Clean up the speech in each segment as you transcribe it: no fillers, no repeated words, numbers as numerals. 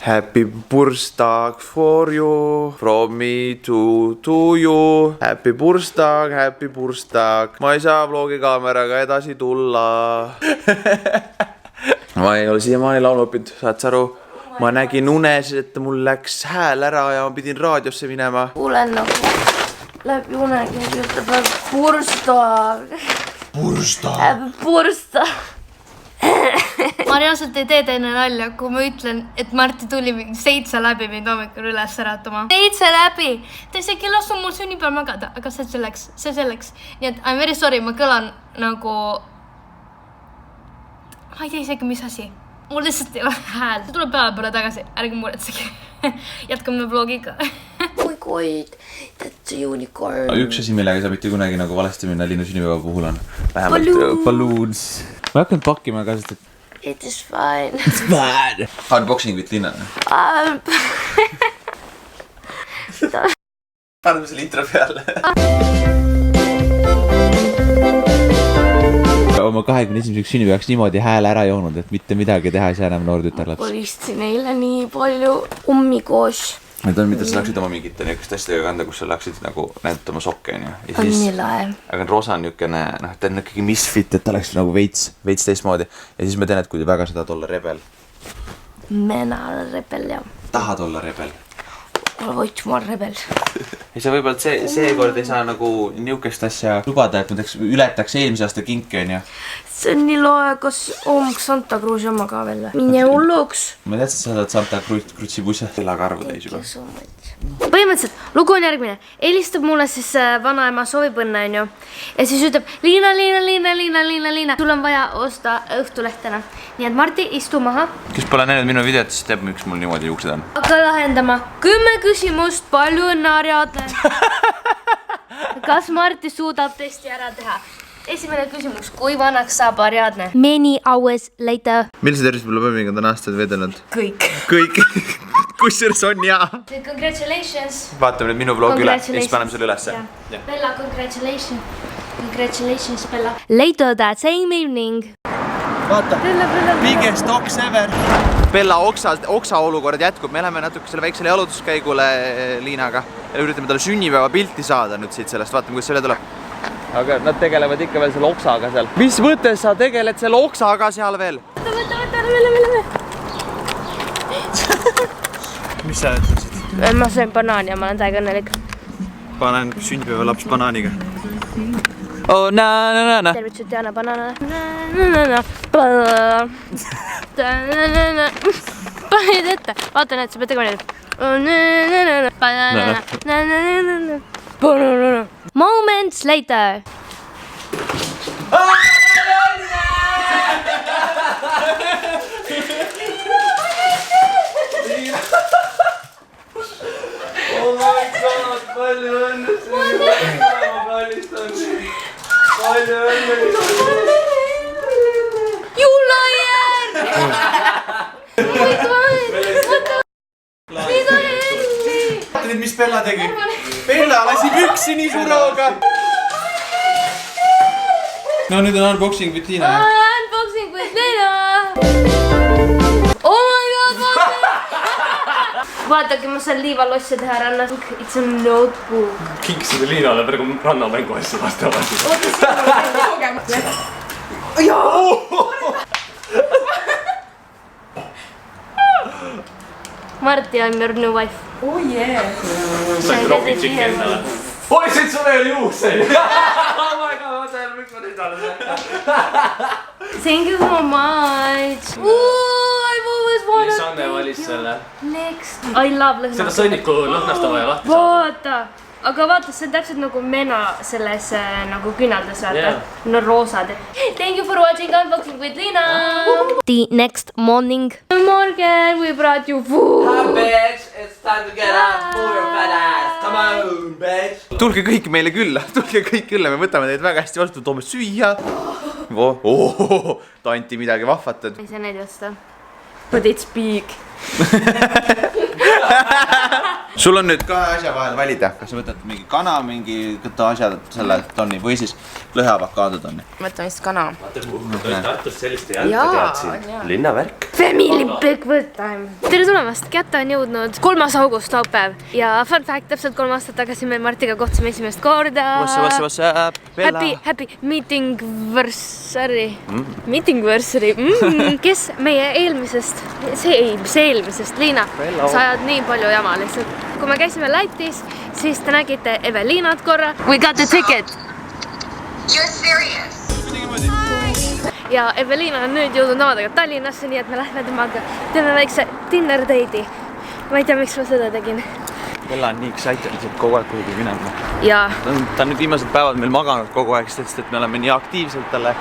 Happy birthday for you, from me to you. Happy birthday. Ma ei saa vlogikaameraga edasi tulla. Ma ei ole siiamaani laulu õppinud, saad sa aru? Ma nägin unes, et mul läks hääl ära ja ma pidin raadiosse minema. Kuulen nagu läbi unegi ütleb Bursta. Ma reaalselt ei tee teine nalja, kui ma ütlen, et Marti tuli 7 läbi mind hommikul üles äratama. 7 läbi! Ta isegi lasu mul sünnipäev magada, aga see selleks. Nii et I'm very sorry, ma kõlan nagu... Ma ei tea isegi, mis asi. Mul lihtsalt ei ole hääl. See tuleb päeva peale tagasi, ärge muretsegi. Jätkame vlogiga. Kuid, that's a unicorn. Üks asi, millega sa mitte kunagi nagu valesti minna linnu sünnipäeva puhul on vähemalt balloons. Ma ei hakanud pakkima ka, sest et... It is fine. It's bad. Unboxing with Linna. Paneme selle intro peale. Oma 21. sünnipäevaks niimoodi hääle ära joonud, et mitte midagi teha ei saa enam noor tütarlaps. Ma polistsin eile nii palju ummikoos. Need on, mida sa läksid oma mingite niisugust asjadega kanda, kus sa läksid nagu näitama sokke, on ju. On nii lae. Aga roosa on niisugune, noh, ta on ikkagi misfit, et ta oleks nagu veits teistmoodi. Ja siis ma tean, et kui väga sa tahad olla rebel. Mina olen rebel, jah. Tahad olla rebel? Võit, ma olen rebel. Ja sa võibolt see kord ei saa nagu niisugust asja lubada, et ma ületaks eelmise aasta kinki, on ju. See on nii lae, kas Santa Cruz oma ka veel. Mine hulluks. Ma tead, et sa saad Santa Cruz'i busse. Sellega arvu täis juba. Põhimõtteliselt, lugu on järgmine. Helistab mulle siis vanaema soovib õnne, on ju. Ja siis ütleb, Liina. Sul on vaja osta õhtulehtena. Nii et Marti, istu maha. Kes pole näinud minu videot, siis teab, miks mul niimoodi juuksed on. Hakka lahendama 10 küsimust, palju õnne Ariadne. Kas Marti suudab testi ära teha? Esimene küsimus, kui vanaks saab Ariadne? Many hours later. Millise tervisepõllepäevinga on aastaid vedelnud? Kõik. Kusjuures on jaa. Congratulations. Vaatame nüüd minu vlogi üle ja siis paneme selle ülesse. Bella, congratulations, Bella. Later that same evening. Vaata, biggest oks ever. Bella oksa olukord jätkub. Me läheme natuke selle väiksele jalutuskäigule Liinaga ja üritame talle sünnipäeva pilti saada nüüd siit sellest. Vaatame, kuidas selle tuleb. Aga nad tegelevad ikka veel selle oksaga seal. Mis mõttes sa tegeled selle oksaga seal veel? Võta. Mis sa ütlesid? Ma söön banaani ja ma olen täiega õnnelik. Panen sünnipäeva laps banaaniga. Oh, na. Tervitused Diana banana. Paned ette. Vaata need, sa pead tegema need. Moments later. Oh my god, palju õnne sulle. Ma kallistan sind. Palju õnne. You liar! Mida Elli? Vaata nüüd, mis Bella tegi. Bella lasi püksi nii suroga. No nüüd on unboxing with Liina. Unboxing with Liina. Oh my god, vaata. Vaatagi, ma saan liivalosse teha rannas. It's a notebook. Kikside Liinale praegu rannamängu asju vastavad. Marti, I'm your new wife. Oh yeah. Sain rohkem tšikki endale. Oi, siit sul veel juukseid. Oh my god, oota, miks ma neid alles. Thank you so much. I've always wanted to Sanne valis selle. Next. I love lõhna. Seda sõnniku lõhnast on vaja lahti saada. Vaata. Aga vaata, see on täpselt nagu mena selles nagu künaldes, vaata. Yeah. No roosad. Thank you for watching Unboxing with Liina. The next morning. Morgan, we brought you food. Hi, bitch. It's time to get up. Move your fat ass. Come on, bitch. Tulge kõik meile külla. Me võtame teid väga hästi vastu, toome süüa. Ta anti midagi vahvatud. Ei saa neid osta. But it's big. sul on nüüd kahe asja vahel valida, kas sa võtad mingi kana, mingi asja selle tonni või siis lõhe avokaadotonni. Võtame vist kana. Tartus sellist ei anta teadsin. Linnavärk. Family big good time. Tere tulemast, kätte on jõudnud 3. august laupäev ja fun fact, täpselt 3 aastat tagasi me Martiga kohtusime esimest korda. What's up, Bella? Happy meetingversary. Meetingversary. Kes meie eelmisest, Liina, sa ajad nii palju jama lihtsalt. Kui me käisime Lätis, siis te nägite Evelinat korra. We got the ticket. You're serious? Ja Evelina on nüüd jõudnud omadega Tallinnasse, nii et me lähme temaga teeme väikse dinner date'i. Ma ei tea, miks ma seda tegin. Bella on nii excited, et kogu aeg kuhugi minema. Ja Ta on nüüd viimased päevad meil maganud kogu aeg, sest et me oleme nii aktiivselt talle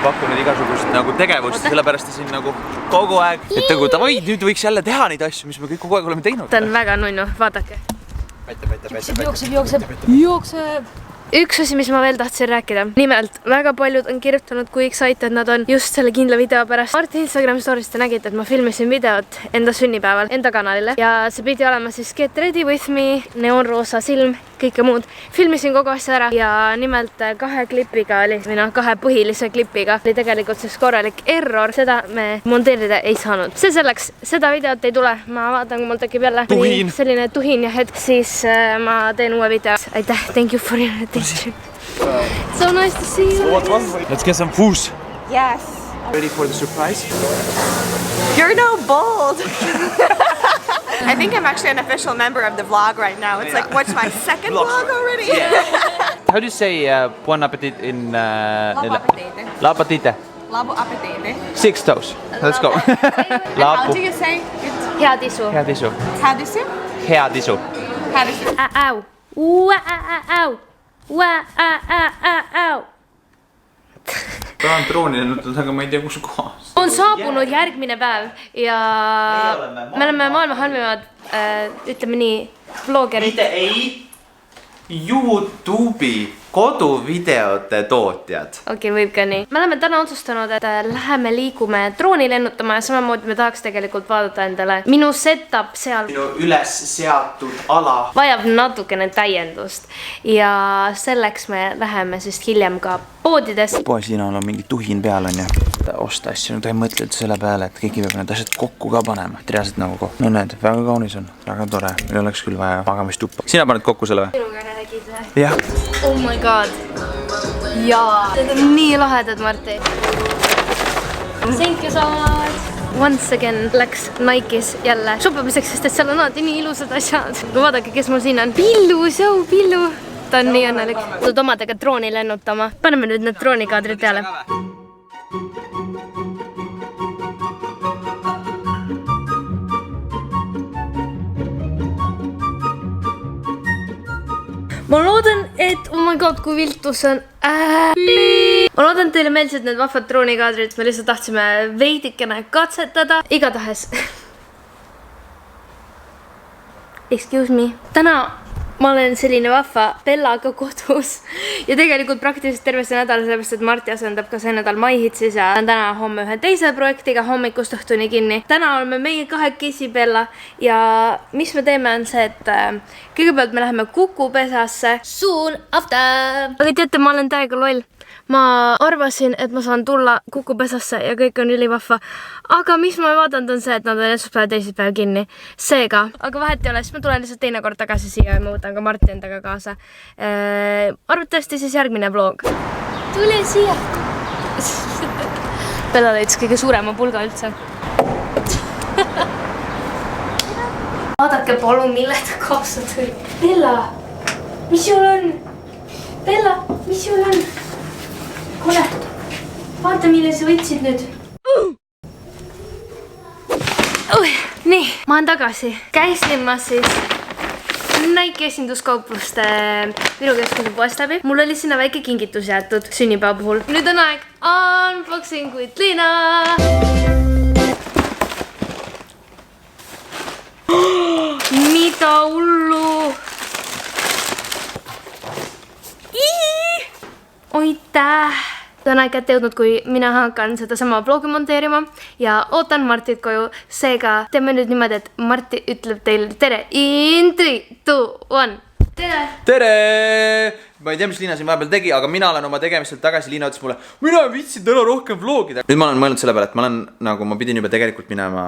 pakkunud igasugust nagu tegevust, sellepärast ta siin nagu kogu aeg, et nagu davai, nüüd võiks jälle teha neid asju, mis me kõik kogu aeg oleme teinud. ta on väga nunnu, vaadake. Jookseb. Üks asi, mis ma veel tahtsin rääkida. Nimelt, väga paljud on kirjutanud, kui excited nad on just selle kindla video pärast. Marti Instagram story'st te nägite, et ma filmisin videot enda sünnipäeval, enda kanalile. Ja see pidi olema siis Get Ready With Me, neoonroosa silm, kõike muud. Filmisin kogu asja ära ja nimelt 2 klipiga oli, või noh, 2 põhilise klipiga oli tegelikult siis korralik error. Seda me monteerida ei saanud. See selleks, seda videot ei tule. Ma vaatan, kui mul tekib jälle selline tuhin ja hetk, siis ma teen uue video. Aitäh, thank you for your attention. So nice to see you. Let's get some food. Yes. Ready for the surprise? You're no bold. I think I'm actually an official member of the vlog right now. It's like, what's my second vlog already? How do you say bon appetit in La Patite? Labo appetite. 6 toes. Let's go. How do you say it? Hea tisu. Hea tisu. How do you say? Hea tisu. How do you say? Au. Au. Au. Ta on drooni lennutanud, aga ma ei tea, kus kohas. On saabunud järgmine päev ja me oleme maailma halvimad, ütleme nii, vlogerid. YouTube'i koduvideote tootjad. Okei, võib ka nii. Me oleme täna otsustanud, et läheme liigume drooni lennutama ja samamoodi me tahaks tegelikult vaadata endale minu setup seal. Minu üles seatud ala. Vajab natukene täiendust ja selleks me läheme siis hiljem ka poodides. Poe siin on mingi tuhin peal on ja osta asju, ta ei mõtle üldse selle peale, et keegi peab need asjad kokku ka panema. Et reaalselt nagu kokku. No näed, väga kaunis on, väga tore. Meil oleks küll vaja magamistuppa. Sina paned kokku selle või? Minuga räägid või? Jah. Oh my god. Jaa. Need on nii lahedad, Marti. Thank you so much. Once again läks Nike'is jälle shoppimiseks, sest et seal on alati nii ilusad asjad. Vaadake, kes mul siin on. Pillu, Pillu. Ta on nii õnnelik. Tud omadega drooni lennutama. Paneme nüüd need droonikaadrid peale. Ma loodan, et oh my god, kui viltus on. Ma loodan, teile meeldisid need vahvad droonikaadrid. Me lihtsalt tahtsime veidikene katsetada. Igatahes. Excuse me. Täna ma olen selline vahva Bellaga kodus ja tegelikult praktiliselt terve see nädal, sellepärast et Marti asendab ka see nädal MyHitsis ja on täna homme ühe teise projektiga hommikust õhtuni kinni. Täna oleme meie 2 Bella ja mis me teeme on see, et kõigepealt me läheme kukupesasse. Soon after! Aga teate, ma olen täiega loll. Ma arvasin, et ma saan tulla kukupesasse ja kõik on ülivahva. Aga mis ma vaadanud on see, et nad on esmaspäev teisipäev kinni. Seega, aga vahet ei ole, siis ma tulen lihtsalt teinekord tagasi siia ja ma võtan ka Marti endaga kaasa. Arvatavasti siis järgmine vlog. Tule siia! Bella leidis kõige suurema pulga üldse. Vaadake palun, mille ta kaasa tõi. Bella, mis sul on? Bella, mis sul on? Kuule, vaata, mille sa võtsid nüüd. Nii, ma olen tagasi. Käisin ma siis Nike esinduskaupluste Virukeskuse poest läbi. Mul oli sinna väike kingitus jäetud sünnipäeva puhul. Nüüd on aeg unboxing with Liina. Mida hullu? Aitäh! ta on aeg kätte jõudnud, kui mina hakkan sedasama vlogi monteerima ja ootan Martit koju. Seega teeme nüüd niimoodi, et Marti ütleb teile tere in 3, 2, 1. Tere! Tere! Ma ei tea, mis Liina siin vahepeal tegi, aga mina olen oma tegemistelt tagasi. Liina ütles mulle, mina viitsin täna rohkem vlogida. Nüüd ma olen mõelnud selle peale, et ma pidin juba tegelikult minema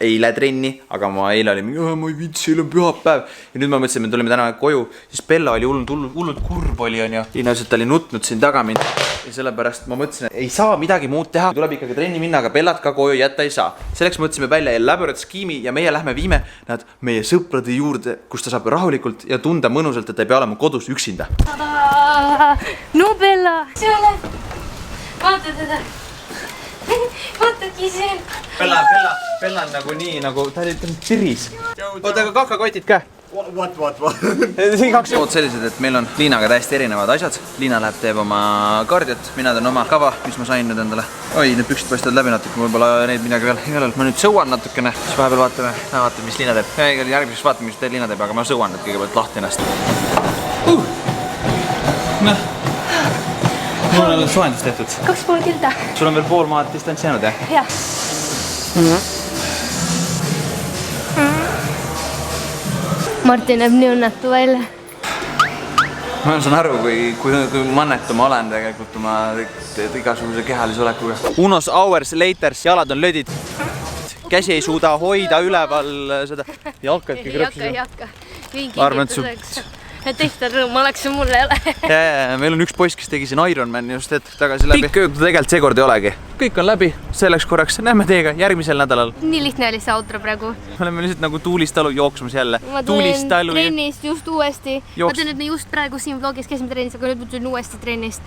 eile trenni, aga ma eile oli mingi, ma ei viitsi, eile on pühapäev. Ja nüüd ma mõtlesin, me tulime täna koju, siis Bella oli hullult kurb oli, on ju. Liina ütles, et ta oli nutnud siin taga mind. Ja sellepärast ma mõtlesin, et ei saa midagi muud teha. Tuleb ikkagi trenni minna, aga Bellat ka koju jätta ei saa. Selleks mõtlesime välja elaborate skeemi ja meie lähme viime nad meie sõprade juurde, kus ta saab rahulikult ja tunda mõnusalt, et ta ei pea olema kodus üksinda. No Bella, sööle. Vaata teda. Vaatagi siin. Bella on nagu nii, nagu ta oli piris. Oota, aga kakakotid ka. What? Siin 2 jood sellised, et meil on Liinaga täiesti erinevad asjad. Liina läheb teeb oma kardiot, mina teen oma kava, mis ma sain nüüd endale. Oi, need püksid paistavad läbi natuke, võib-olla neid midagi veel. Igalal ma nüüd sõuan natukene, siis vahepeal vaatame, mis Liina teeb. Järgmiseks vaatame, mis Liina teeb, aga ma sõuan nüüd kõigepealt lahti ennast. Noh, mul on alles soojendus tehtud. 2,5 kilda. Sul on veel pool maad distants jäänud, jah? Jah. Martin näeb nii õnnetu välja. Ma saan aru, kui mannetu ma olen tegelikult oma igasuguse kehalise olekuga. Unos hours later, jalad on lödid. Käsi ei suuda hoida üleval seda. Jalkadki krõpsus. Ei hakka. Kingituseks. Et tehtar rõõm oleks see mulle jälle. Meil on üks poiss, kes tegi siin Ironman just hetk tagasi läbi. Pikk tegelikult seekord ei olegi. Kõik on läbi. Selleks korraks näeme teiega järgmisel nädalal. Nii lihtne oli see outro praegu. Me oleme lihtsalt nagu tuulistalu jooksmas jälle. Ma tulin trennist just uuesti. Ma tean, et me just praegu siin vlogis käisime trennis, aga nüüd ma tulin uuesti trennist.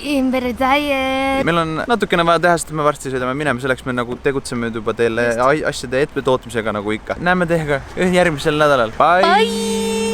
Ümber täie. Meil on natukene vaja teha, sest me varsti sõidame minema. Selleks me nagu tegutseme juba teile asjade ette tootmisega nagu ikka. Näeme teiega järgmisel nädalal. Bye!